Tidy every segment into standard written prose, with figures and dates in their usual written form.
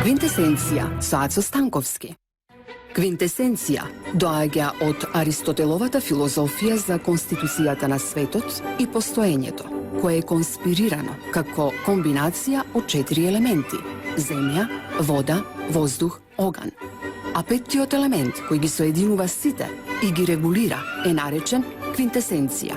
Квинтесенција со Ацо Станковски. Квинтесенција доаѓа од Аристотеловата филозофија за конституцијата на светот и постоењето, кое е конспирирано како комбинација од 4 елементи: земја, вода, воздух, оган. А петтиот елемент, кој ги соединува сите и ги регулира, е наречен квинтесенција.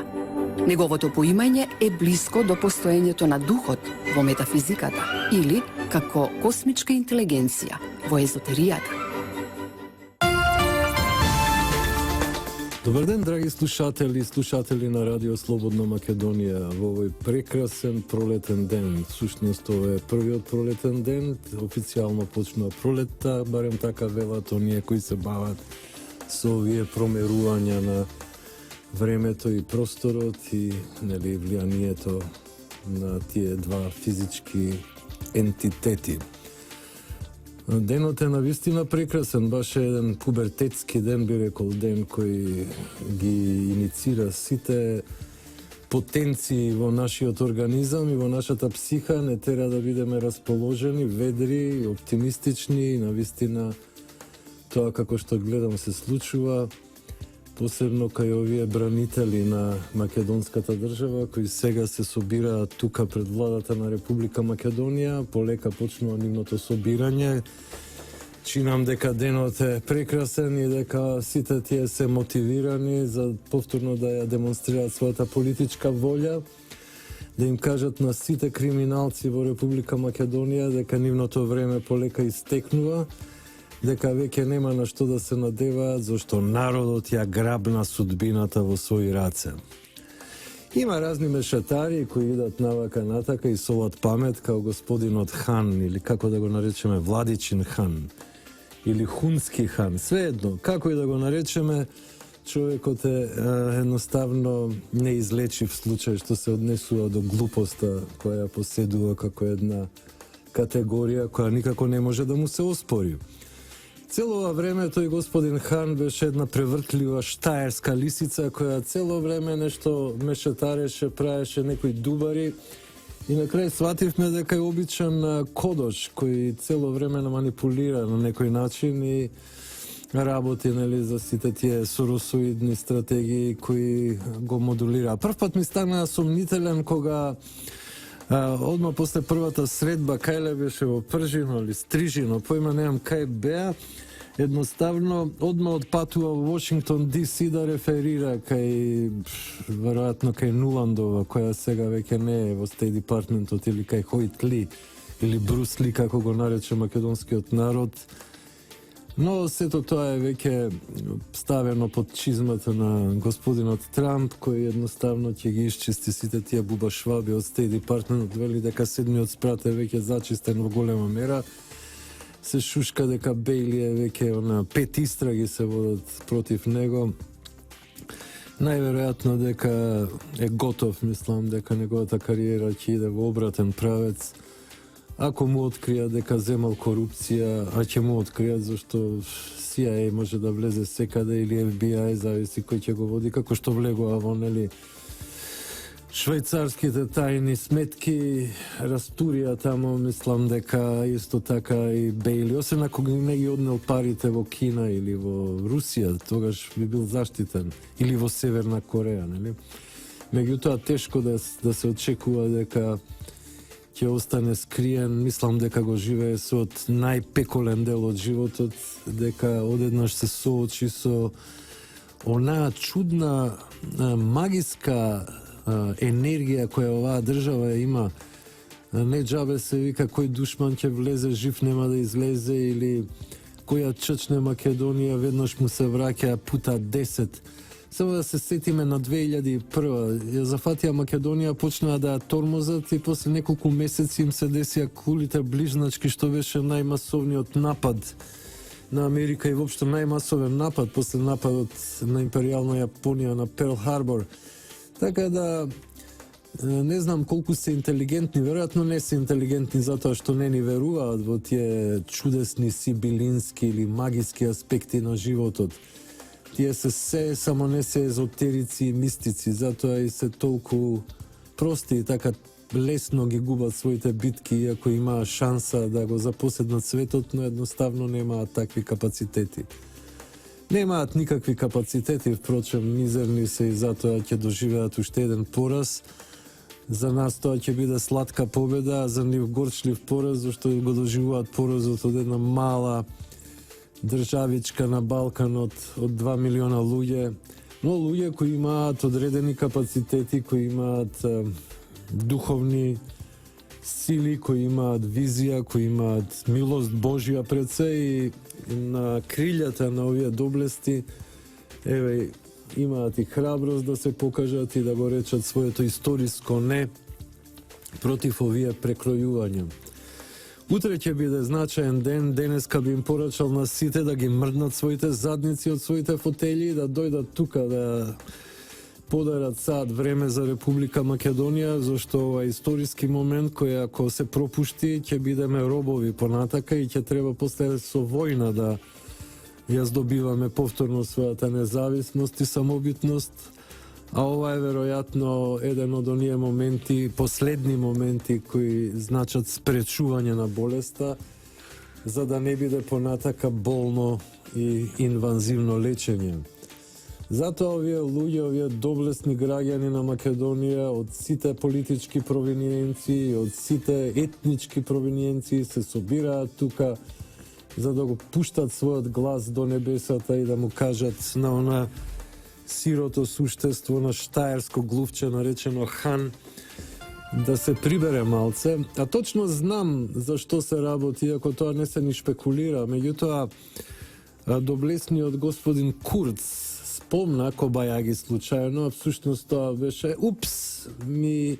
Неговото поимање е блиско до постоењето на духот во метафизиката или како космичка интелигенција во езотеријата. Добар ден, драги слушатели на Радио Слободна Македонија во овој прекрасен пролетен ден. Всушност ова е првиот пролетен ден, официјално почнува пролетта, барем така велат оние кои се бават со овие промерувања на времето и просторот и влијанието на тие два физички ентитети. Денот е навистина прекрасен, баш еден пубертетски ден, би рекол, ден кој ги иницира сите потенции во нашиот организам и во нашата психа, не тера да бидеме расположени, ведри, оптимистични и навистина тоа како што гледам се случува, посебно кај овие бранители на македонската држава, кои сега се собираат тука пред владата на Република Македонија, полека почнува нивното собирање. Чинам дека денот е прекрасен и дека сите тие се мотивирани за повторно да ја демонстрираат својата политичка волја, да им кажат на сите криминалци во Република Македонија дека нивното време полека истекнува, дека веќе нема на што да се надеваат, зашто народот ја грабна судбината во своји раце. Има разни мешатари кои идат навака натака и соват памет, као господинот хан, или како да го наречеме Владичин хан, или Хунски хан, svejedno, како и да го наречеме, човекот е едноставно неизлечив случај што се однесува до глупоста која ја поседува како една категорија која никако не може да му се оспори. Цело ова време тој господин хан беше една превртлива штаерска лисица која цело време нешто мешетареше, правеше некои дубари и на крај свативме дека е обичан кодош кој цело време манипулира на некој начин и работи за сите тие соросоидни стратегии кои го модулира. Првпат ми стана сомнителен кога одма после првата средба, кај беше во Пржино или Стрижино, појма немам кај беа, едноставно одма отпатува во Вашингтон DC да реферира кај, веројатно кај Нуландова, која сега веќе не е во Стейт Департментот, или кај Хојт Ли, или Брус Ли, како го нарече македонскиот народ. Но сето тоа е веќе ставено под чизмата на господинот Трамп, кој едноставно ќе ги исчисти сите тие бубашваби од Стейт Департмент, вели дека седмиот спрат е веќе зачистен во голема мера. Се шушка дека Бејли е веќе 5 истраги се водат против него. Најверојатно дека е готов, мислам дека неговата кариера ќе иде во обратен правец. Ако му откријат дека земал корупција, а ќе му откријат зашто CIA може да влезе секаде или FBI, зависи кој ќе го води, како што влегува во швајцарските тајни сметки, растурија тамо, мислам дека исто така и Бејли, освен ако не ги однел парите во Кина или во Русија, тогаш би бил заштитен, или во Северна Кореја, нели? Меѓутоа тешко да се очекува дека ќе остане скриен, мислам дека го живее со од најпеколен дел од животот, дека одеднаш се соочи со онаа чудна магиска енергија која оваа држава има. Не џабе се вика кој душман ќе влезе, жив нема да излезе, или која ччне Македонија, веднаш му се враќа пута 10. Само да се сетиме на 2001. Ја зафатија Македонија, почнаа да ја тормозат и после неколку месеци им се десија кулите ближначки, што беше најмасовниот напад на Америка и воопшто најмасовен напад после нападот на империјална Јапонија на Перл Харбор. Така да не знам колку се интелигентни, веројатно не се интелигентни затоа што не ни веруваат во тие чудесни сибилински или магиски аспекти на животот. Тие се само не се езотерици и мистици, затоа и се толку прости и така лесно ги губат своите битки, иако имаа шанса да го запоседнат светот, но едноставно немаат такви капацитети. Немаат никакви капацитети, впрочем, мизерни се и затоа ќе доживеат уште еден пораз. За нас тоа ќе биде сладка победа, а за нив горчлив пораз, зашто го доживуваат поразот од една мала државичка на Балканот од 2 милиона луѓе, но луѓе кои имаат одредени капацитети, кои имаат духовни сили, кои имаат визија, кои имаат милост Божја пред се и на крилјата на овие доблести, еве, имаат и храброст да се покажат и да го речат своето историско не против овие прекројувања. Утре ќе биде значаен ден, денеска би им порачал на сите да ги мрднат своите задници од своите фотели и да дојдат тука да подарат сад време за Република Македонија, зашто ова историски момент кој ако се пропушти ќе бидеме робови понатака и ќе треба после со војна да ја здобиваме повторно својата независност и самобитност, а ова е веројатно еден од оние моменти, последни моменти кои значат спречување на болеста, за да не биде понатака болно и инвазивно лечење. Затоа овие луѓе, овие доблесни граѓани на Македонија, од сите политички провиниенции, од сите етнички провиниенции се собираат тука за да го пуштат својот глас до небесата и да му кажат на она сирото суштество на штаерско глувче наречено Хан да се прибере малце. А точно знам за што се работи, иако тоа не се ни шпекулира. Меѓутоа, доблесниот господин Курц спомна Кобајаги случајно, а всушност тоа беше ми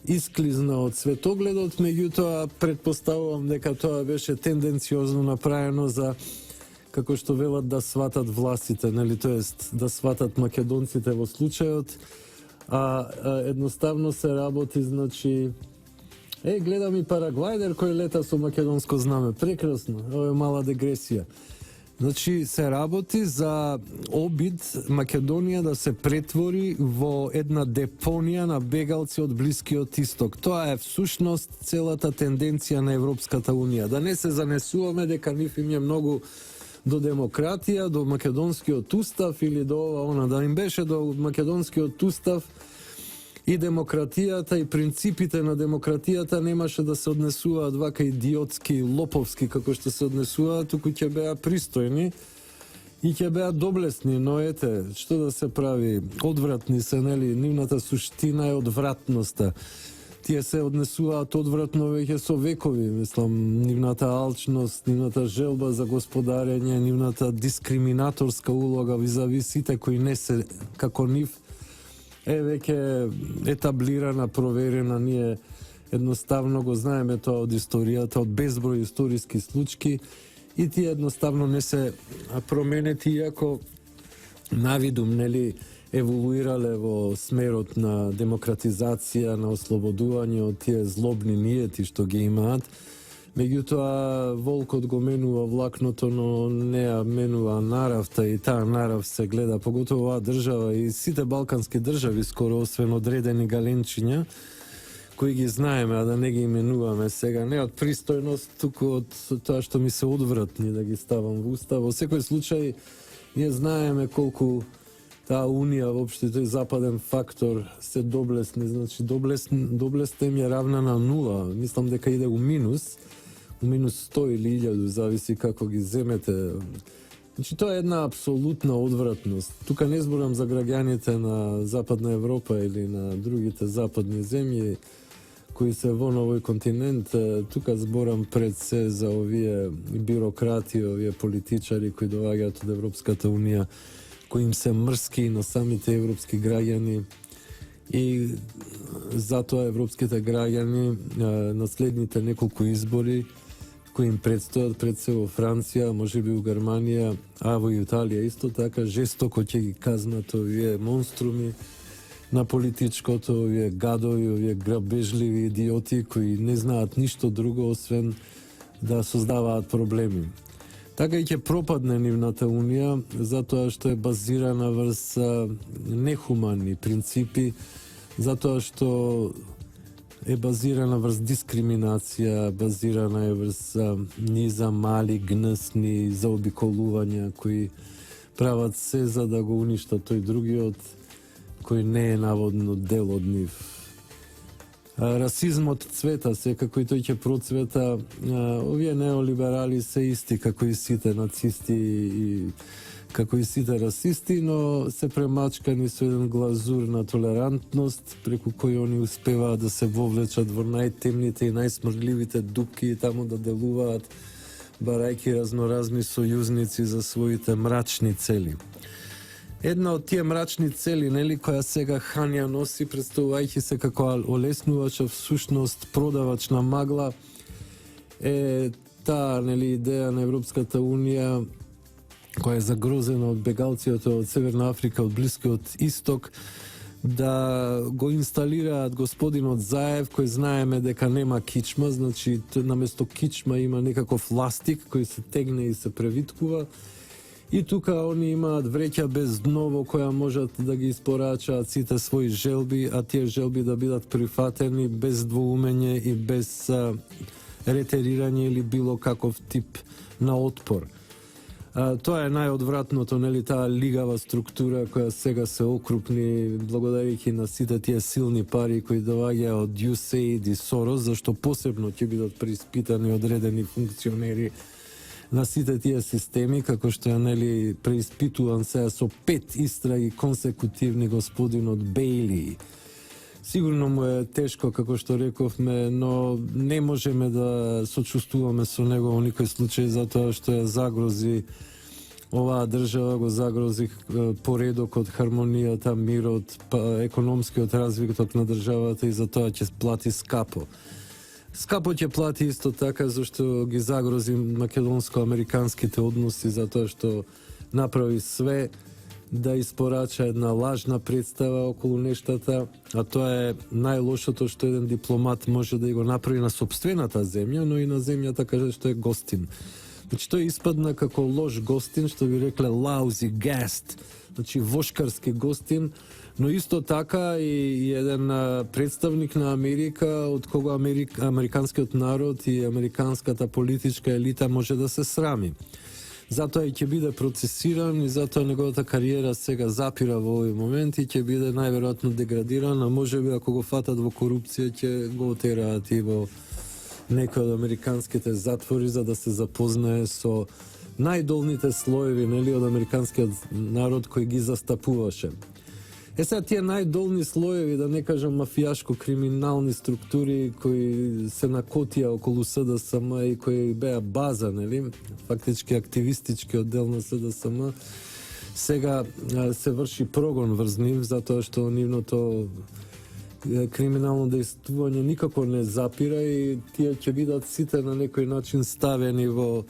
исклизна од светогледот, меѓутоа предпоставувам дека тоа беше тенденциозно направено за, како што велат, да сватат властите, нели, тоест да сватат македонците во случајот, а едноставно се работи, значи, гледам и параглайдер кој лета со македонско знаме, прекрасно, ова е мала дегресија. Значи, се работи за обид Македонија да се претвори во една депонија на бегалци од Блискиот Исток. Тоа е всушност целата тенденција на Европската Унија. Да не се занесуваме дека нив им е многу до демократија, до македонскиот устав или до ова, да им беше до македонскиот устав и демократијата и принципите на демократијата немаше да се однесуваат вака идиотски, лоповски како што се однесуваат, туку ќе беа пристојни и ќе беа доблесни, но ете, што да се прави, одвратни се, нели, нивната суштина е одвратноста. Тие се однесуваат одвратно веќе со векови, мислам, нивната алчност, нивната желба за господарење, нивната дискриминаторска улога визави сите кои не се како нив, е веќе етаблирана, проверена, ние едноставно го знаеме тоа од историјата, од безброј историски случаи и тие едноставно не се променети, иако навидум, нели, еволуирале во смерот на демократизација, на ослободување од тие злобни ниети што ги имаат. Меѓутоа, волкот го менува влакното, но не ја менува наравта и таа нарав се гледа, поготово оваа држава и сите балкански држави, скоро освен одредени галенчиња, кои ги знаеме, а да не ги именуваме сега, не од пристојност, туку од тоа што ми се одвратни да ги ставам во уста. Во секој случај, ние знаеме колку таа унија, воопшто тој западен фактор, се доблесни, значи доблеста им е равна на нула, мислам дека иде у минус 100 или 1000, зависи како ги земете. Значи, тоа е една апсолутна одвратност. Тука не зборам за граѓаните на Западна Европа или на другите западни земји кои се во овој континент. Тука зборам пред се за овие бюрократи, овие политичари кои доаѓаат од Европската Унија, кои им се мрски на самите европски граѓани. И затоа европските граѓани на следните неколку избори кои им предстојат пред се во Франција, можеби во Германија, а во Италија исто така, жестоко ќе ги казнат овие монструми на политичкото, овие гадови, овие грабежливи идиоти кои не знаат ништо друго освен да создаваат проблеми. Така и ќе пропадне нивната унија, затоа што е базирана врз нехуманни принципи, затоа што е базирана врз дискриминација, базирана е врз низа мали, гнесни заобиколувања кои прават се за да го уништат тој другиот, кој не е наводно дел од нив. Расизмот цвета, секако и тој ќе процвета. Овие неолиберали се исти како и сите нацисти и како и сите расисти, но се премачкани со еден глазур на толерантност, преку кој они успеваат да се вовлечат во најтемните и најсмрдливите дупки и таму да делуваат, барајки разноразни сојузници за своите мрачни цели. Една од тие мрачни цели, нели, која сега Ханја носи, представувајќи се како олеснувач, всушност продавач на магла, е таа, нели, идеја на Европската Унија, која е загрозена од бегалците од Северна Африка, од Блискиот Исток, да го инсталираат господинот Заев, кој знаеме дека нема кичма, значи наместо кичма има некаков ластик кој се тегне и се превиткува. И тука они имаат вреќа без дно во која можат да ги испорачаат сите своји желби, а тие желби да бидат прифатени без двоумење и без ретерирање или било каков тип на отпор. Тоа е најодвратното, нели, таа лигава структура која сега се окрупни благодарејќи на сите тие силни пари кои доаѓа од USAID и Сорос, зашто посебно ќе бидат преиспитани одредени функционери на сите тие системи, како што е, нели, преиспитуван сега со 5 истраги консекутивни господинот Бејли. Сигурно му е тешко, како што рековме, но не можеме да сочувствуваме со него во никој случај, затоа што ја загрози оваа држава, го загрози поредокот, хармонијата, мирот, економскиот развиток на државата и затоа ќе плати скапо. Скапо ќе плати исто така зашто ги загрози македонско-американските односи, затоа што направи све да испорача една лажна представа околу нештата, а тоа е најлошото што еден дипломат може да го направи на сопствената земја, но и на земјата каде што е гостин. Значи тој испадна како лош гостин, што би рекле lousy guest, значи вошкарски гостин, но исто така и еден представник на Америка, од кого американскиот народ и американската политичка елита може да се срами. Затоа и ќе биде процесиран и затоа неговата кариера сега запира во овој момент и ќе биде најверојатно деградиран, а можеби ако го фатат во корупција ќе го отераат и во некој од американските затвори за да се запознае со најдолните слоеви, нели, од американскиот народ кој ги застапуваше. Сега тие најдолни слоеви, да не кажам мафијашко-криминални структури кои се накотија околу СДСМ и кои беа база, нели, фактички активистички оддел на СДСМ, сега се врши прогон врз нив, затоа што нивното криминално дејствување никако не запира и тие ќе бидат сите на некој начин ставени во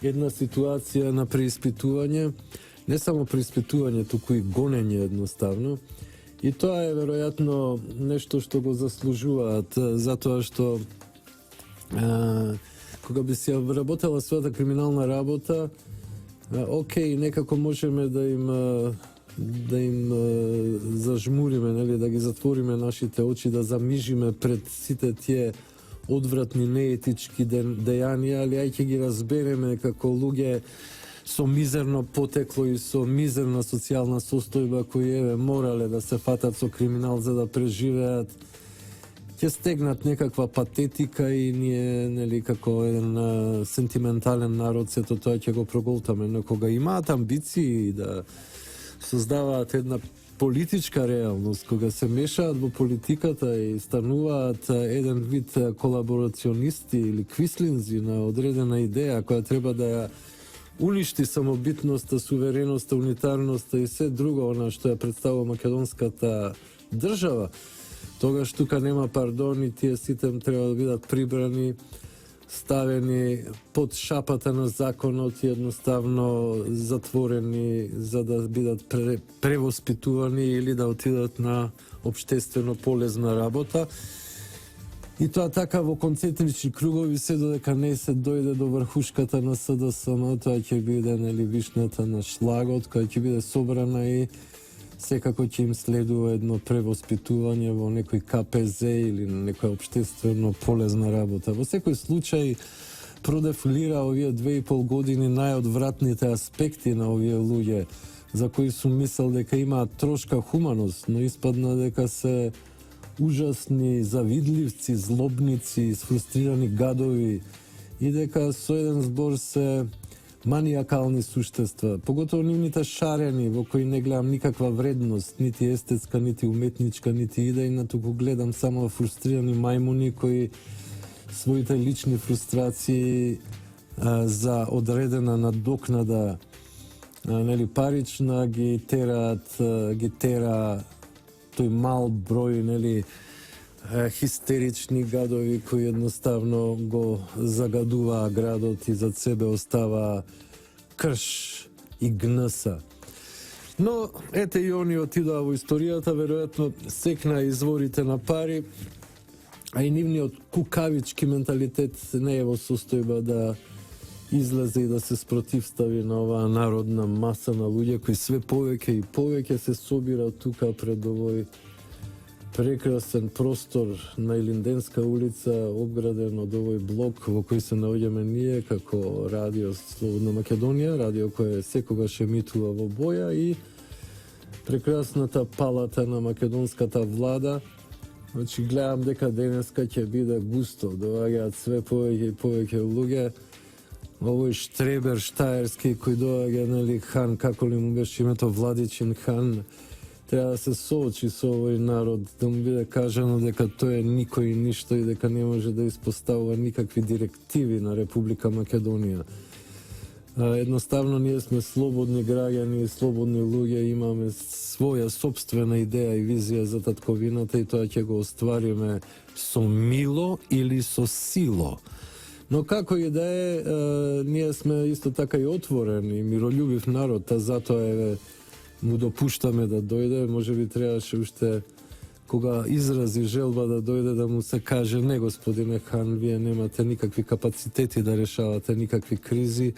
една ситуација на преиспитување. Не само преиспитување, туку и гонење едноставно. И тоа е веројатно нешто што го заслужуваат, затоа што кога би се работела својата криминална работа, окей, некако можеме да им зажмуриме, нели, да ги затвориме нашите очи, да замижиме пред сите тие одвратни неетички дејанија, али ај ќе ги разбереме како луѓе со мизерно потекло и со мизерна социјална состојба кои морале да се фатат со криминал за да преживеат, ќе стегнат некаква патетика и ние, нели, како еден сентиментален народ сето тоа ќе го проголтаме, но кога имаат амбиции да создаваат една политичка реалност, кога се мешаат во политиката и стануваат еден вид колаборационисти или квислинзи на одредена идеја која треба да ја уништи самобитноста, сувереноста, унитарноста и се друго она што ја представува македонската држава, тогаш тука нема пардон и тие сите треба да бидат прибрани, ставени под шапата на законот и едноставно затворени за да бидат превоспитувани или да отидат на општествено полезна работа. И тоа така во концентрични кругови се додека не се дојде до врхушката на СДСМ, тоа ќе биде, нели, вишната на шлагот, која ќе биде собрана и секако ќе им следува едно превоспитување во некој КПЗ или на некоја општествено полезна работа. Во секој случај продефилира овие 2,5 години најодвратните аспекти на овие луѓе, за кои сум мислел дека имаат трошка хуманост, но испадна дека се ужасни завидливци, злобници, сфрустрирани гадови и дека со еден збор се маниакални суштества, поготово нивните шарени во кои не гледам никаква вредност, нити естетска, нити уметничка, нити идејна, туку гледам само фрустрирани мајмуни кои своите лични фрустрации за одредена надокнада парична ги тера тој мал број хистерични гадови кои едноставно го загадуваа градот и зад себе остава крш и гнеса. Но ете и они отидоа во историјата, веројатно секна изворите на пари, а и нивниот кукавички менталитет не е во состојба да излезе и да се спротивстави на оваа народна маса на луѓе кои све повеќе и повеќе се собираат тука пред овој прекрасен простор на Илинденска улица, обграден од овој блок во кој се наоѓаме ние како Радио Слободна Македонија, радио кое секогаш емитува во боја, и прекрасната палата на македонската влада. Значи, гледам дека денеска ќе биде густо, доаѓаат све повеќе и повеќе луѓе. Овој штребер штаерски кој доаѓа, хан, како ли му беше името, Владичин хан, треба да се соочи со овој народ, да му биде кажано дека тој е никој и ништо и дека не може да испоставува никакви директиви на Република Македонија. Едноставно ние сме слободни граѓани и слободни луѓе, имаме своја собствена идеја и визија за татковината и тоа ќе го оствариме со мило или со сило. Но како и да е, ние сме исто така и отворен и миролюбив народ, а затоа му допуштаме да дојде. Може би требаше уште кога изрази желба да дојде да му се каже: не, господине хан, вие немате никакви капацитети да решавате никакви кризи,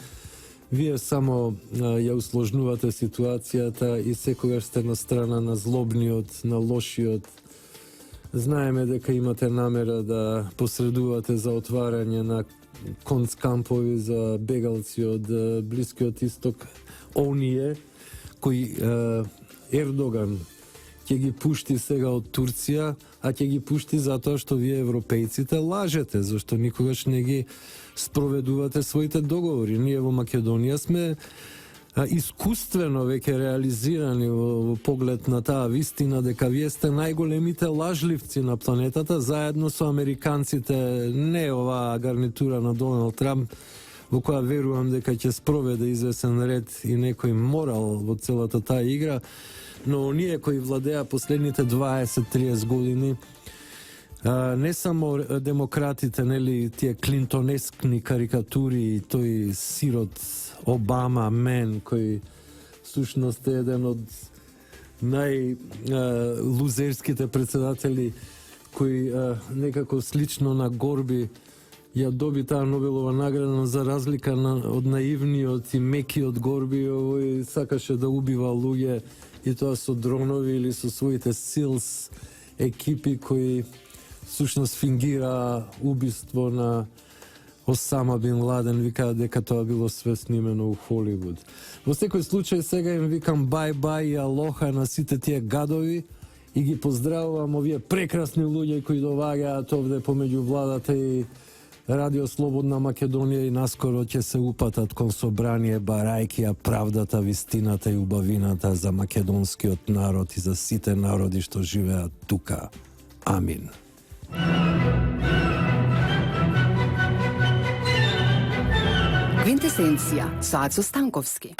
вие само ја усложнувате ситуацијата и секогаш сте на страна на злобниот, на лошиот. Знаеме дека имате намера да посредувате за отварање на концкампови за бегалци од Блискиот исток, оние кои Ердоган ќе ги пушти сега од Турција, а ќе ги пушти затоа што вие европејците лажете, зашто никогаш не ги спроведувате своите договори. Ние во Македонија сме искуствено веќе реализирани во поглед на таа вистина дека вие сте најголемите лажливци на планетата, заедно со американците, не оваа гарнитура на Доналд Трамп, во која верувам дека ќе спроведе извесен ред и некој морал во целата таа игра, но оние кои владеа последните 20-30 години, не само демократите, нели, тие клинтонескни карикатури и тој сирот Обама мен, кој всушност е еден од најлузерските председатели, кои некако слично на Горби ја доби таа Нобелова награда, за разлика од наивниот и мекиот Горби, овој сакаше да убива луѓе, и тоа со дронови или со своите силс екипи кои всушност фингира убиство на Осама Бин Ладен, викаат дека тоа било све снимено у Холивуд. Во секој случај сега им викам бај-бај и алоха на сите тие гадови и ги поздравувам овие прекрасни луѓе кои доаѓаат овде помеѓу владата и Радио Слободна Македонија и наскоро ќе се упатат кон собрание барајки ја правдата, вистината и убавината за македонскиот народ и за сите народи што живеат тука. Амин. Квинтесенција со Ацо Станковски.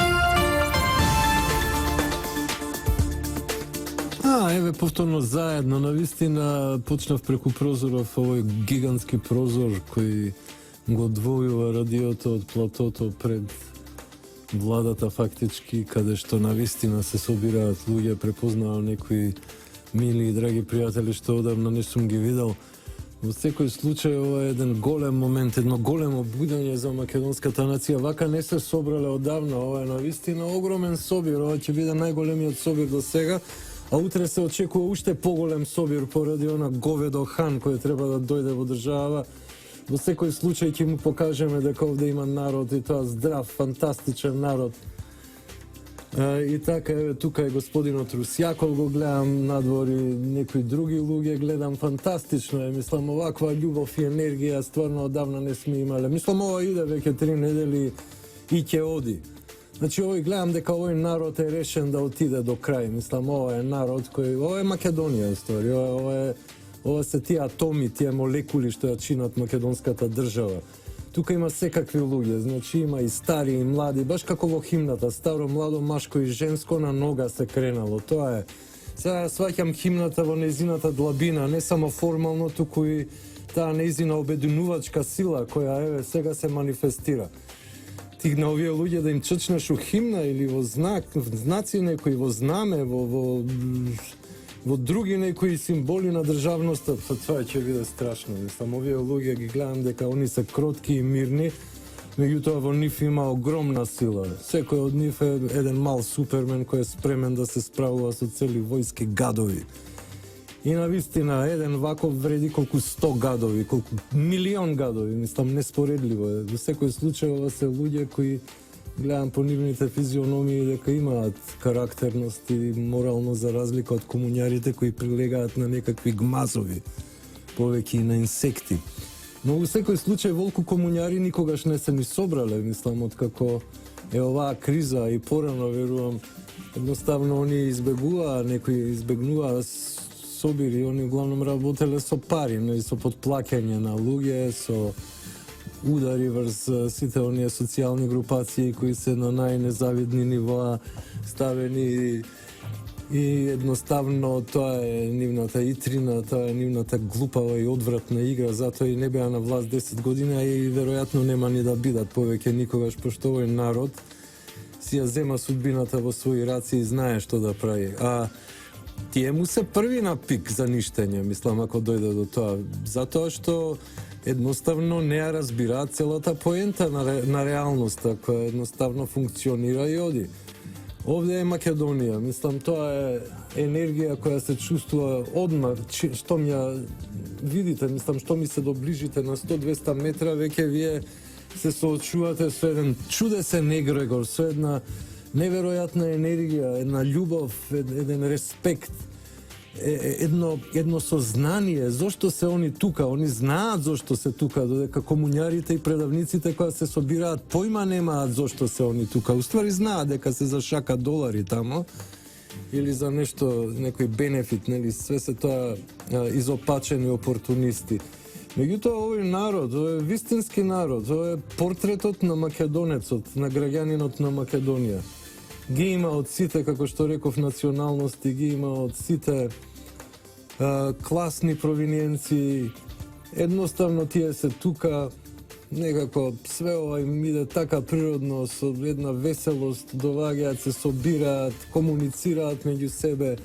Еве повторно заедно, навистина почнав преку прозоров, овој гигантски прозор кој го одвојува радиото од платото пред владата фактички, каде што навистина се собираат луѓе, препознавам некои мили и драги пријатели што одамна не сум ги видел. Во секој случај ова е еден голем момент, едно големо будење за македонската нација. Вака не се собрале одавна, ова е навистина огромен собир, ова ќе биде најголемиот собир до сега, а утре се очекува уште поголем собир поради она говедо хан кој треба да дојде во држава. Во секој случај ќе му покажеме дека овде има народ и тоа здрав, фантастичен народ. И така, еве, тука е господинот Русјаков, го гледам надвор и некои други луѓе гледам, фантастично е, мислам, оваква љубов и енергија стварно одавна не сме имале. Мислам, ова иде веќе 3 недели и ќе оди. Значи, овој гледам дека овој народ е решен да отиде до крај. Мислам, ова е народ кој... Ова е Македонија, ствари. Ова се тие атоми, тие молекули што ја чинат македонската држава. Тука има секакви луѓе, значи има и стари и млади, баш како во химната, старо, младо, машко и женско на нога се кренало. Тоа е. Сега сваќам химната во нејзината длабина, не само формално, туку и таа нејзина обединувачка сила која еве сега се манифестира. Ти на овие луѓе да им чечнеш у химна или во знаци некои, во знаме, во други некои символи на државноста, тоа ќе биде страшно. Мислам, овие луѓе ги гледам дека они се кротки и мирни, меѓутоа во нив има огромна сила. Секој од нив е еден мал супермен кој е спремен да се справува со цели војски гадови. И навистина, еден ваков вреди колку 100 гадови, колку милион гадови, мислам, неспоредливо е. Во секој случај ова се луѓе кои гледам по нивните физиономии дека имаат карактерност и морално за разлика од комуњарите кои прилегаат на некакви гмазови, повеќе и на инсекти. Но во секој случај волку комуњари никогаш не се ни собрале, мислам, откако е оваа криза и порано верувам, едноставно они избегуваа, некои избегнуваа собири, они главном работеле со пари, но и со подплаќање на луѓе, со удари врз сите оние социјални групации кои се на најнезавидни нивоа ставени и едноставно тоа е нивната итрина, тоа е нивната глупава и одвратна игра, затоа и не беа на власт 10 години, а и веројатно нема ни да бидат повеќе никогаш, пошто овој народ си ја зема судбината во своји раци и знае што да прави. А тие му се први на пик за ништење, мислам, ако дојде до тоа, затоа што едноставно не ја разбираат целата поента на реалноста, која едноставно функционира и оди. Овде е Македонија, мислам, тоа е енергија која се чувствува одмар, штом ја видите, мислам, што ми се доближите на 100-200 метра, веќе вие се соочувате со еден чудесен егрегор, со една неверојатна енергија, една љубов, еден респект, едно сознание зошто се они тука, они знаат зошто се тука, додека комуњарите и предавниците кои се собираат појма немаат зошто се они тука. Уствари знаат дека се за шака долари тамо или за нешто, некој бенефит, нели, све се тоа изопачени опортунисти. Меѓутоа овој народ, овој е вистински народ, ова е портретот на македонецот, на граѓанинот на Македонија. Ги има од сите, како што реков, националности, ги има од сите класни провиниенции. Едноставно тие се тука, некако све ова им иде така природно, со една веселост, доваѓаат се, собираат, комуницираат меѓу себе.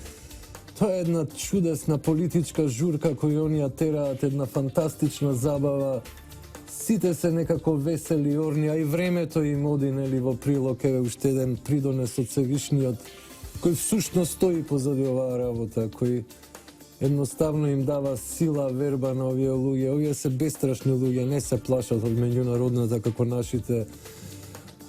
Тоа е една чудесна политичка журка која они ја тераат, една фантастична забава. Сите се некако весели, орни, а и времето им оди, нели, во прилог, еве уште еден придонес од Севишниот, кој всушност стои позади оваа работа, кој едноставно им дава сила, верба на овие луѓе. Овие се бестрашни луѓе, не се плашат од меѓународната како нашите,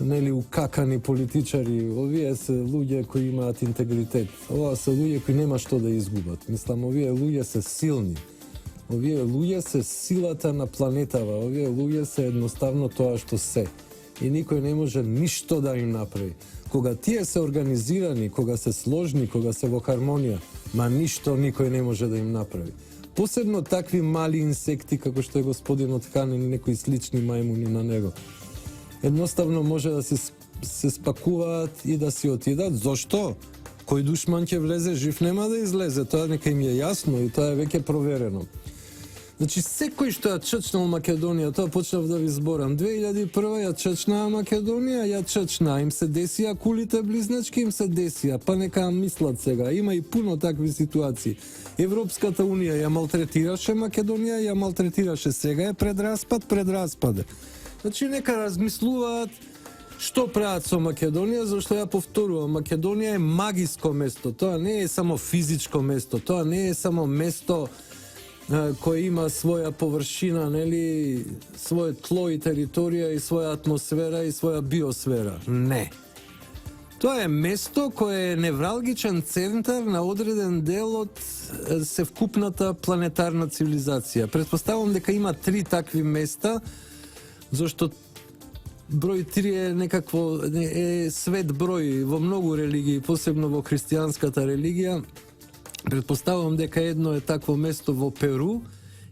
нели, укакани политичари. Овие се луѓе кои имаат интегритет. Ова се луѓе кои нема што да изгубат. Мислам, овие луѓе се силни. Овие луѓе се силата на планетава, овие луѓе се едноставно тоа што се. И никој не може ништо да им направи. Кога тие се организирани, кога се сложни, кога се во хармонија, ма ништо никој не може да им направи. Посебно такви мали инсекти, како што е господинот Хан или некои слични мајмуни на него. Едноставно може да се спакуваат и да си отидат. Зошто? Кој душман ќе влезе, жив нема да излезе. Тоа нека им е јасно и тоа е веќе проверено. Значи, секој што ја чечнал Македонија, тоа почнав да ви зборам. 2001 ја чечнаа Македонија, ја чечнаа. Им се десија кулите близначки, им се десија. Па нека мислат сега. Има и пуно такви ситуации. Европската Унија ја малтретираше Македонија, ја малтретираше сега е пред распад. Значи, нека размислуваат што прават со Македонија, зашто ја повторувам, Македонија е магиско место. Тоа не е само физичко место, тоа не е само место кој има своја површина, нели, свое тло и територија и своја атмосфера и своја биосфера. Не. Тоа е место кое е невралгичен центар на одреден дел од севкупната планетарна цивилизација. Претпоставувам дека има 3 такви места, зашто број 3 е некакво е свет број во многу религии, посебно во христијанската религија. Предпоставувам дека едно е такво место во Перу,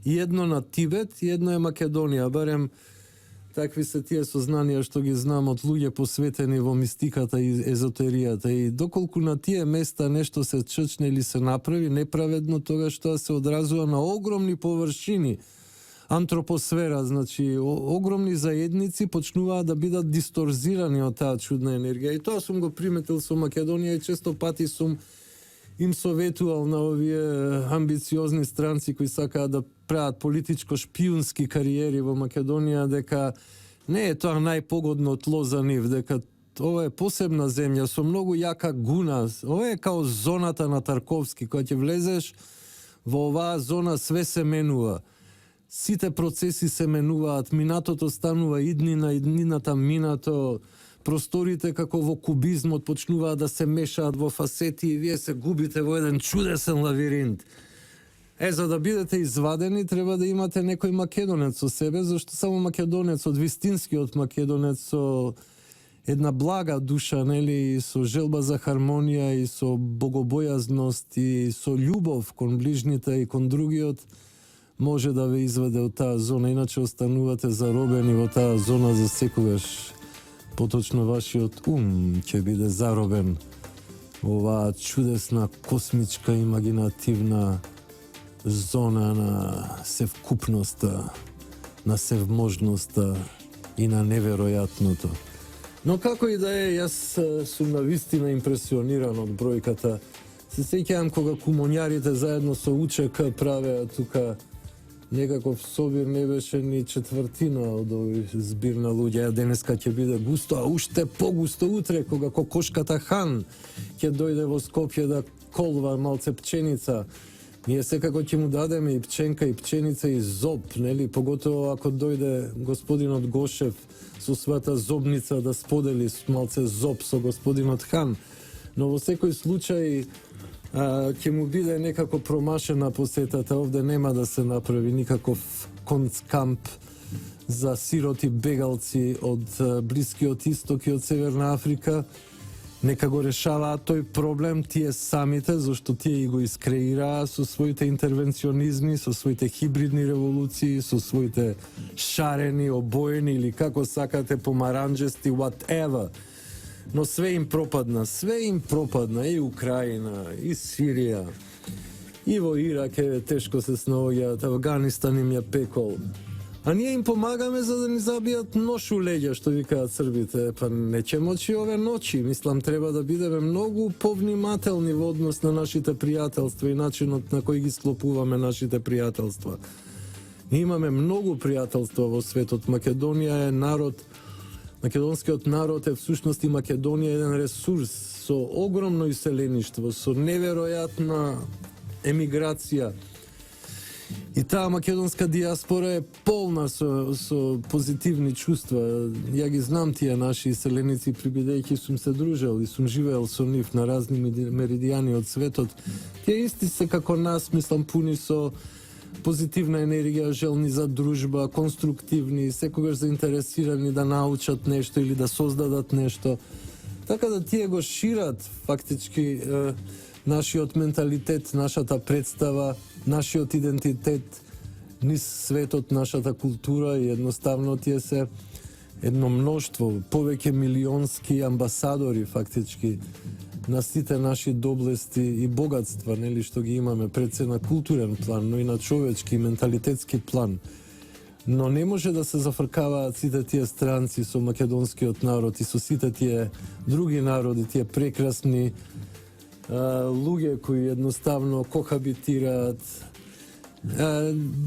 и едно на Тибет, и едно е Македонија. Барем такви се тие сознанија што ги знам од луѓе посветени во мистиката и езотеријата. И доколку на тие места нешто се чечне или се направи неправедно, тогаш тоа се одразува на огромни површини. Антропосфера, значи огромни заедници почнуваат да бидат дисторзирани од таа чудна енергија. И тоа сум го приметил со Македонија и често пати сум им советувал на овие амбициозни странци кои сакаат да прават политичко-шпиунски кариери во Македонија, дека не е тоа најпогодно тло за нив, дека ова е посебна земја со многу јака гуна. Ова е као зоната на Тарковски, кога ќе влезеш во оваа зона све се менува. Сите процеси се менуваат, минатото станува иднина, иднината минато, просторите како во кубизмот почнуваат да се мешаат во фасети и вие се губите во еден чудесен лавиринт. За да бидете извадени, треба да имате некој македонец со себе, зашто само македонец, од вистинскиот македонец, со една блага душа, нели, со желба за хармонија и со богобојазност и со љубов кон ближните и кон другиот, може да ве изведе од таа зона, иначе останувате заробени во таа зона за секогаш. Поточно вашиот ум ќе биде заробен во оваа чудесна космичка имагинативна зона на севкупноста, на севможноста и на неверојатното. Но како и да е, јас сум навистина импресиониран од бројката. Се сеќавам кога кумонјарите заедно со УЧК правеа тука некаков собир, не беше ни четвртина од овој збир на луѓе. Денеска ќе биде густо, а уште погусто утре, кога кокошката Хан ќе дојде во Скопје да колва малце пченица. Ние секако ќе му дадеме и пченка, и пченица, и зоб, нели? Поготово ако дојде господинот Гошев со својата зобница да сподели малце зоб со господинот Хан. Но во секој случај ќе му биде некако промашена посетата. Овде нема да се направи никаков концкамп за сироти бегалци од Блискиот Исток и од Северна Африка. Нека го решаваат тој проблем тие самите, зашто тие и го искреираа со своите интервенционизми, со своите хибридни револуции, со своите шарени, обоени или како сакате помаранџести, whatever. Но све им пропадна, и Украина, и Сирија, и во Ирак е тешко се снаоѓаат, Афганистан им ја пекол. А ние им помагаме за да ни забијат нож у леѓа, што викаат србите. Па не ќе мочи ове ночи. Мислам, треба да бидеме многу повнимателни во однос на нашите пријателства и начинот на кој ги склопуваме нашите пријателства. Ние имаме многу пријателства во светот. Македонија е народ, македонскиот народ е всушност и Македонија еден ресурс со огромно иселеништво, со неверојатна емиграција. И таа македонска диаспора е полна со позитивни чувства. Ја ги знам тие наши иселеници, прибидејќи сум се дружел и сум живеел со нив на разни меридијани од светот. Тие исти се како нас, мислам, пуни со позитивна енергија, желни за дружба, конструктивни, секогаш заинтересирани да научат нешто или да создадат нешто. Така да тие го шират фактички нашиот менталитет, нашата представа, нашиот идентитет низ светот, нашата култура и едноставно тие се едно мноштво, повеќе милионски амбасадори фактички на сите наши доблести и богатства, нели, што ги имаме пред се на културен план, но и на човечки, менталитетски план. Но не може да се зафркаваат сите тие странци со македонскиот народ и со сите тие други народи, тие прекрасни луѓе кои едноставно кохабитираат.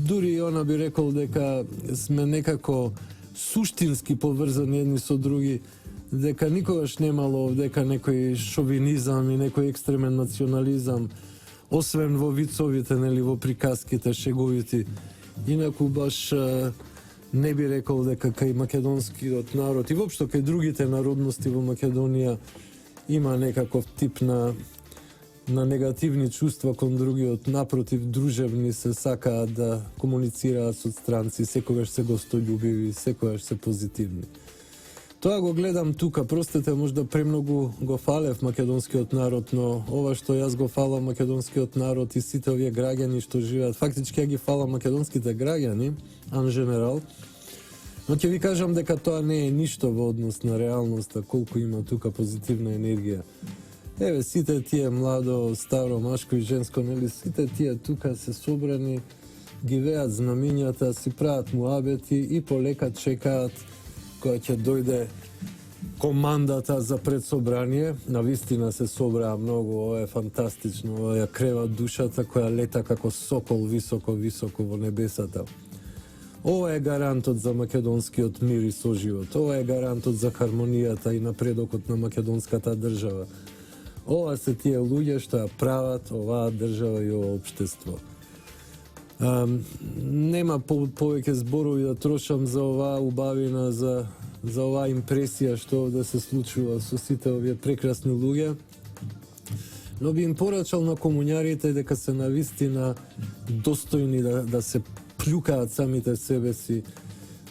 Дури она би рекол дека сме некако суштински поврзани едни со други, дека никогаш немало дека некој шовинизам и некој екстремен национализам, освен во вицовите, нели, во приказките, шеговити. Инаку баш не би рекол дека кај македонскиот народ и воопшто кај другите народности во Македонија има некаков тип на негативни чувства кон другиот, напротив, дружевни, се сакаат да комуницираат со странци, секогаш се гостољубиви, секогаш се позитивни. Тоа го гледам тука, простете, можда премногу го фалев македонскиот народ, но ова што јас го фалам македонскиот народ и сите овие граѓани што живеат, фактички ја ги фалам македонските граѓани, ан женерал, но ќе ви кажам дека тоа не е ништо во однос на реалноста, колку има тука позитивна енергија. Еве, сите тие младо, старо, машко и женско, нели, сите тие тука се собрани, ги веат знамињата, си прават муабети и полека чекаат која ќе дојде командата за предсобрание. Навистина се собраа многу, ова е фантастично, ова ја крева душата која лета како сокол високо во небесата. Ова е гарантот за македонскиот мир и соживот, ова е гарантот за хармонијата и напредокот на македонската држава. Ова се тие луѓе што ја прават оваа држава и ова општество. Нема повеќе зборови да трошам за оваа убавина, за оваа импресија што овде се случува со сите овие прекрасни луѓе. Но би им порачал на комуњарите дека се навистина достојни да се плюкаат самите себе си,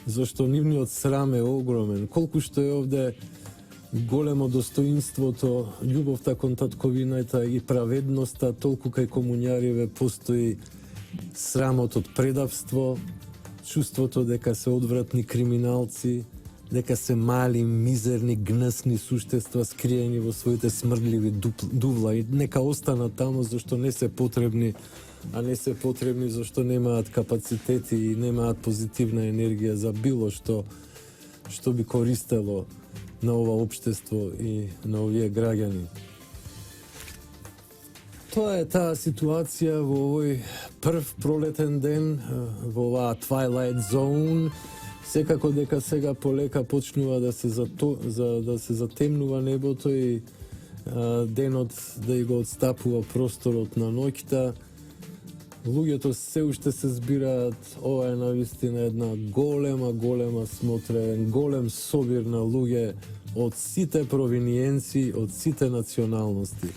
зашто нивниот срам е огромен. Колку што е овде големо достоинството, љубовта кон татковината и праведноста, толку кај комуњариве постои срамот од предавство, чувството дека се одвратни криминалци, дека се мали, мизерни, гнесни суштества скриени во своите смрдливи дувла и нека останат таму зашто не се потребни, а не се потребни зашто немаат капацитети и немаат позитивна енергија за било што би користело на ова општество и на овие граѓани. Тоа е таа ситуација во овој прв пролетен ден, во оваа Twilight Zone. Секако дека сега полека почнува да се затемнува небото и денот да и го отстапува просторот на ноќта. Луѓето се уште се збираат, ова е навистина една голема смотра, голем собир на луѓе од сите провиниенци, од сите националности.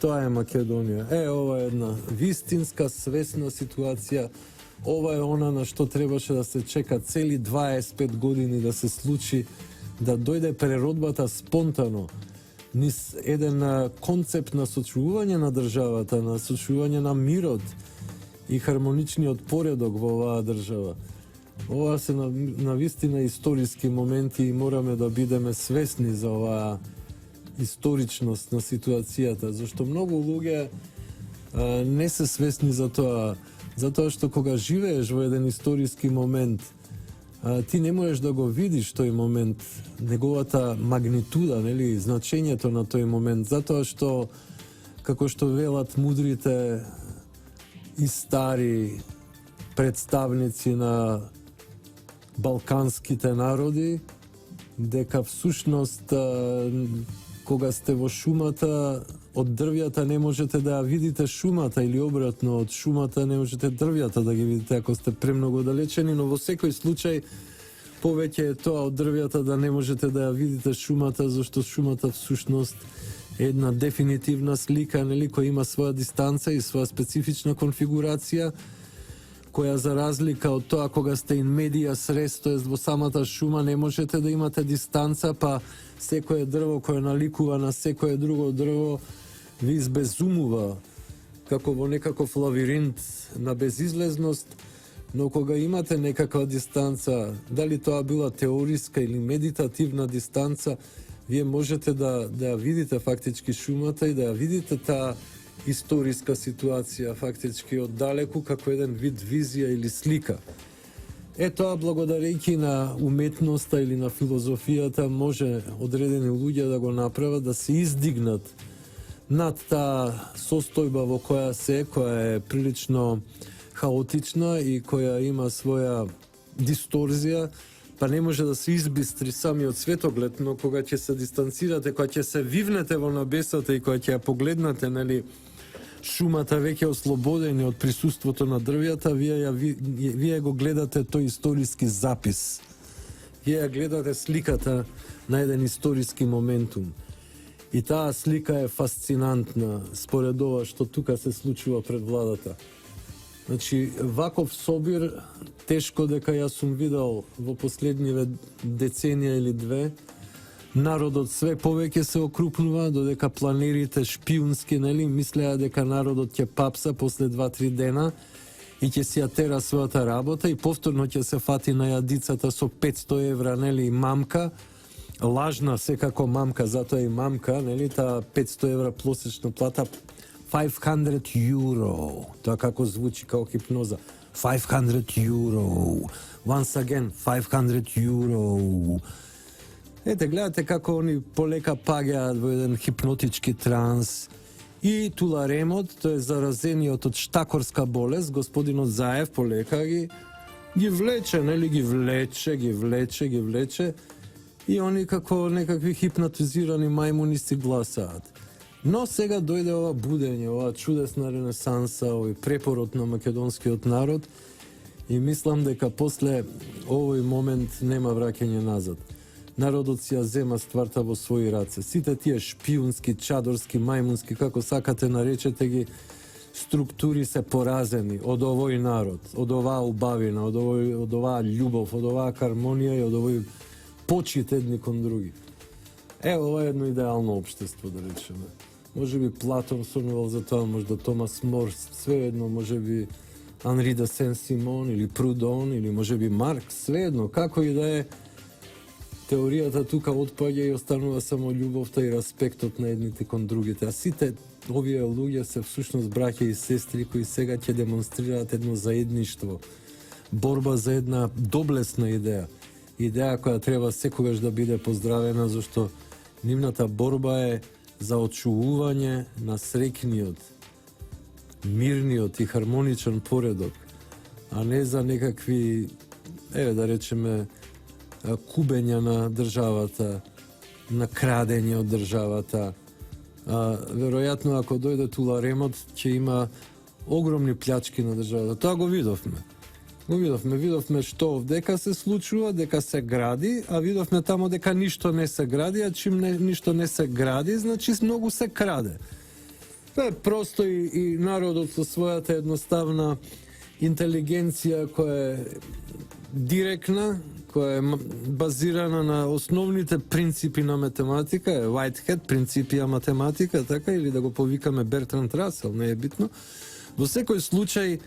Тоа е Македонија. Ова е една вистинска свесна ситуација. Ова е она на што требаше да се чека цели 25 години да се случи, да дојде преродбата спонтано, низ еден концепт на сочувување на државата, на сочувување на мирот и хармоничниот поредок во оваа држава. Ова се навистина историски моменти и мораме да бидеме свесни за оваа историчност на ситуацијата, зашто многу луѓе не се свесни за тоа, затоа што кога живееш во еден историски момент, ти не можеш да го видиш тој момент, неговата магнитуда, нели, значењето на тој момент, затоа што, како што велат мудрите и стари представници на балканските народи, дека всушност кога сте во шумата, од дрвјата не можете да ја видите шумата или обратно, од шумата не можете дрвјата да ги видите ако сте премногу далечени, но во секој случај повеќе е тоа од дрвјата да не можете да ја видите шумата, зашто шумата всушност е една дефинитивна слика, нели, која има своја дистанца и своја специфична конфигурација, која за разлика од тоа кога сте in medias res, тоест во самата шума не можете да имате дистанца, па секое дрво кое наликува на секое друго дрво ви избезумува како во некаков лавиринт на безизлезност, но кога имате некаква дистанца, дали тоа била теориска или медитативна дистанца, вие можете да ја видите фактички шумата и да ја видите таа историска ситуација фактички оддалеку како еден вид визија или слика. Тоа благодарејќи на уметноста или на филозофијата може одредени луѓе да го направат, да се издигнат над таа состојба во која е прилично хаотична и која има своја дисторзија, па не може да се избистри самиот светоглед, но кога ќе се дистанцирате, кога ќе се вивнете во небесата и кога ќе ја погледнате, нели, шумата веќе ослободени од присуството на дрвјата, вие го гледате тој историски запис. Вие ја гледате сликата на еден историски моментум. И таа слика е фасцинантна според ова што тука се случува пред владата. Значи, ваков собир, тешко дека јас сум видел во последниве деценија или две, народот све повеќе се окрупнува, додека планерите шпиунски, нели, мислеа дека народот ќе папса после 2-3 дена и ќе си ја тера својата работа и повторно ќе се фати на јадицата со 500 евра, нели, мамка, лажна секако мамка, затоа и мамка, нели, таа 500 евра просечна плата, 500 euro, тоа како звучи како хипноза, 500 euro, once again, 500 euro. Ете, гледате како они полека паѓаат во еден хипнотички транс. И Туларемот, тој е заразениот од штакорска болест, господинот Заев полека ги влече, нели, ги влече, и они како некакви хипнотизирани мајмуни си гласаат. Но сега дојде ова будење, ова чудесна ренесанса, овој препород на македонскиот народ и мислам дека после овој момент нема враќање назад. Народот си ја зема стварта во своји раце. Сите тие шпиунски, чадорски, мајмунски, како сакате наречете ги, структури се поразени од овој народ, од оваа убавина, од оваа љубов, од оваа хармонија и од овој почит едни кон други. Ова е едно идеално општество, да речеме. Може би Платон сонувал за тоа, можда Томас Мор, свеедно, може би Анри де Сен-Симон или Прудон, или може би Маркс, свеедно, како и да е, теоријата тука отпаѓа и останува само љубовта и респектот на едните кон другите. А сите овие луѓе се всушност браќа и сестри кои сега ќе демонстрираат едно заедништво, борба за една доблесна идеја. Идеја која треба секогаш да биде поздравена, зашто нивната борба е за очувување на среќниот, мирниот и хармоничен поредок, а не за некакви, да речеме, кубења на државата, на крадење од државата. Веројатно, ако дојде Туларемот, ќе има огромни плячки на државата. Тоа го видовме. Видовме што овдека се случува, дека се гради, а видовме тамо дека ништо не се гради, а чим ништо не се гради, значи многу се краде. Тоа е просто и народот со својата едноставна интелигенција која е директна, која е базирана на основните принципи на математика, е Whitehead, принципија математика, така, или да го повикаме Бертранд Расел, не е битно. Во секој случај,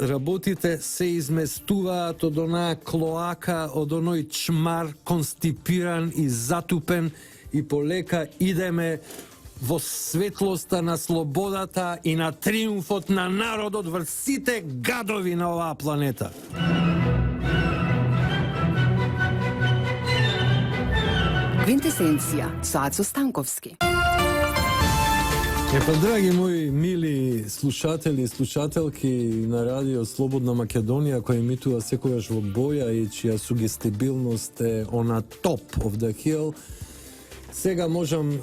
работите се изместуваат од онаа клоака, од оној чмар, констипиран и затупен, и полека идеме во светлоста на слободата и на триумфот на народот врз сите гадови на оваа планета. Квинтесенција со Ацо Станковски. Драги мои мили слушатели и слушателки на радио Слободна Македонија, која емитува секогаш во боја и чија сугестибилност е on top of the hill, сега можам,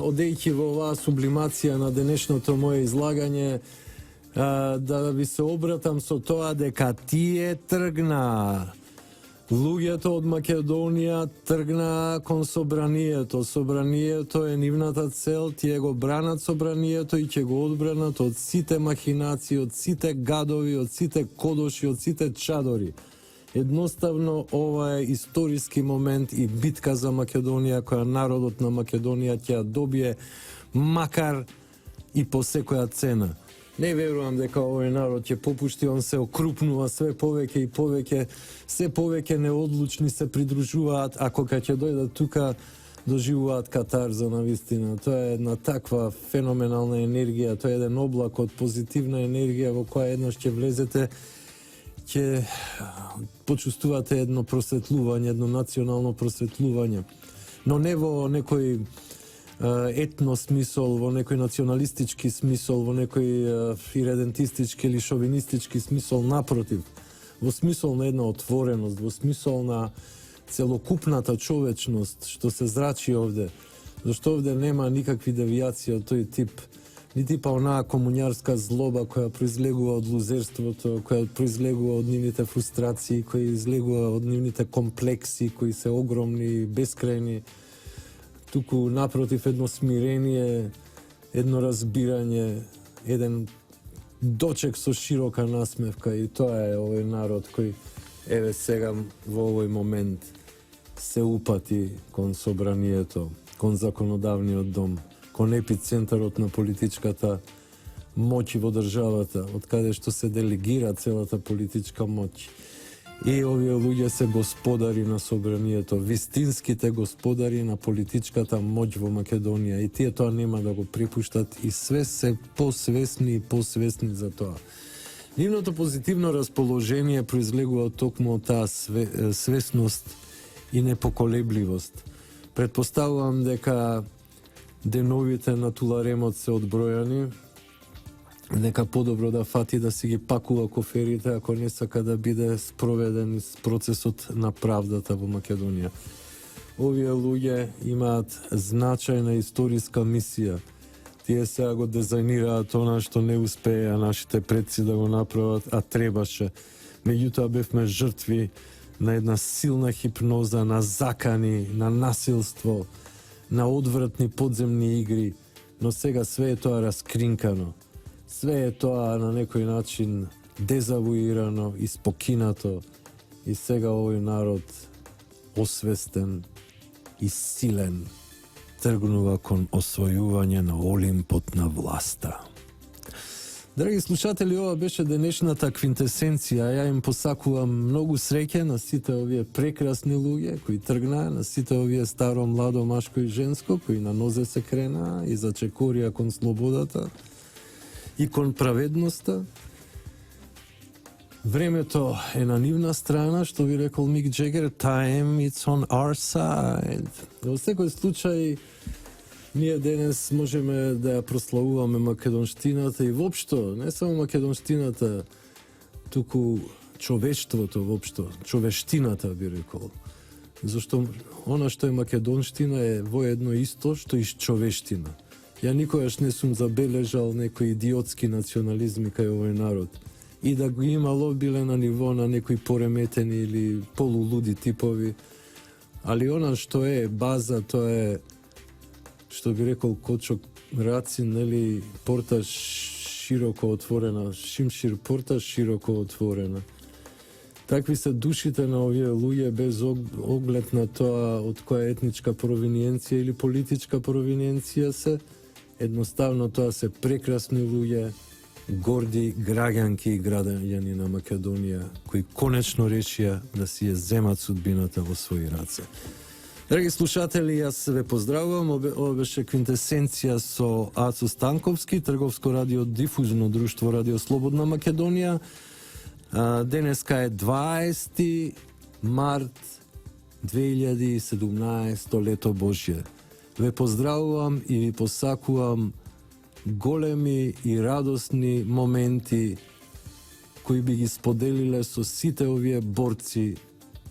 одејќи во оваа сублимација на денешното моје излагање, да ви се обратам со тоа дека тие тргна. Луѓето од Македонија тргнаа кон собранието. Собранието е нивната цел, тие го бранат собранието и ќе го одбранат од сите махинации, од сите гадови, од сите кодоши, од сите чадори. Едноставно, ова е историски момент и битка за Македонија, која народот на Македонија ќе ја добие, макар и по секоја цена. Не верувам дека овој народ ќе попушти, он се окрупнува све повеќе и повеќе, се повеќе неодлучни се придружуваат, а кога ќе дојдат тука доживуваат катарза на вистина. Тоа е една таква феноменална енергија, тоа е еден облак од позитивна енергија во која еднаш ќе влезете, ќе почувствувате едно просветлување, едно национално просветлување. Но не во некој етно смисол, во некој националистички смисол, во некој иредентистички или шовинистички смисол, напротив, во смисол на една отвореност, во смисол на целокупната човечност што се зрачи овде, зашто овде нема никакви девијации од тој тип, ни типа онаа комуњарска злоба која произлегува од лузерството, која произлегува од нивните фрустрации, која излегува од нивните комплекси, кои се огромни, бескрајни. Туку напротив едно смирение, едно разбирање, еден дочек со широка насмевка, и тоа е овој народ кој еве сега во овој момент се упати кон собранието, кон законодавниот дом, кон епицентарот на политичката моќ во државата, од каде што се делегира целата политичка моќ. И овие луѓе се господари на собранието, вистинските господари на политичката моќ во Македонија, и тие тоа нема да го припуштат, и све се посвесни и посвесни за тоа. Нивното позитивно расположение произлегува токму од таа свесност и непоколебливост. Предпоставувам дека деновите на Туларемот се одбројани, дека подобро да фати да си ги пакува коферите ако не сака да биде спроведен процесот на правдата во Македонија. Овие луѓе имаат значајна историска мисија. Тие сега го дизајнираат она што не успеа нашите предци да го направат, а требаше. Меѓутоа бевме жртви на една силна хипноза, на закани, на насилство, на одвратни подземни игри, но сега све е тоа раскринкано. Све е тоа на некој начин дезавуирано и спокинато, и сега овој народ освестен и силен тргнува кон освојување на олимпот на власта. Драги слушатели, ова беше денешната квинтесенција. Ја им посакувам многу среќа на сите овие прекрасни луѓе кои тргнаа, на сите овие старо, младо, машко и женско, кои на нозе се кренаа и зачекорија кон слободата и кон праведноста. Времето е на нивна страна, што би рекол Мик Джегер, time it's on our side. Во секој случај, ние денес можеме да ја прославуваме македонштината и воопшто, не само македонштината, туку човештвото воопшто, човештината би рекол. Зашто она што е македонштина е воедно исто што и човештина. Ја никогаш не сум забележал некои идиотски национализми кај овој народ. И да го имало биле на ниво на некои пореметени или полулуди типови. Али она што е база, тоа е, што би рекол Кочок Рацин, нели, порта широко отворена, Шимшир порта широко отворена. Такви се душите на овие луѓе без оглед на тоа од која етничка провиненција или политичка провиненција се. Едноставно тоа се прекрасни луѓе, горди граѓанки и граѓани на Македонија, кои конечно решија да си ја земат судбината во своји раце. Драги слушатели, јас ве поздравувам. Ова беше квинтесенција со Ацо Станковски, Трговско радиодифузно друштво Радио Слободна Македонија. Денеска е 20 март 2017 лето Божје. Ве поздравувам и ви посакувам големи и радосни моменти кои би ги споделиле со сите овие борци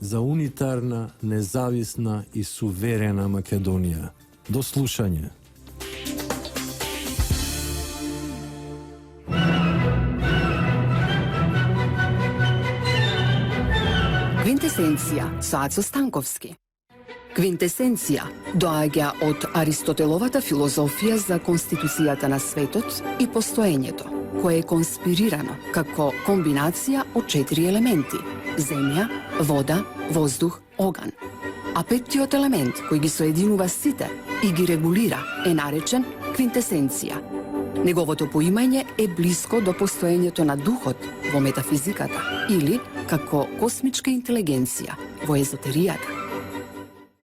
за унитарна, независна и суверена Македонија. До слушање. Квинтесенција со Ацо Станковски. Квинтесенција доаѓа од Аристотеловата филозофија за конституцијата на светот и постоењето, кое е конспирирано како комбинација од 4 елементи: земја, вода, воздух, оган. А петтиот елемент кој ги соединува сите и ги регулира е наречен квинтесенција. Неговото поимање е блиско до постоењето на духот во метафизиката или како космичка интелигенција во езотеријата.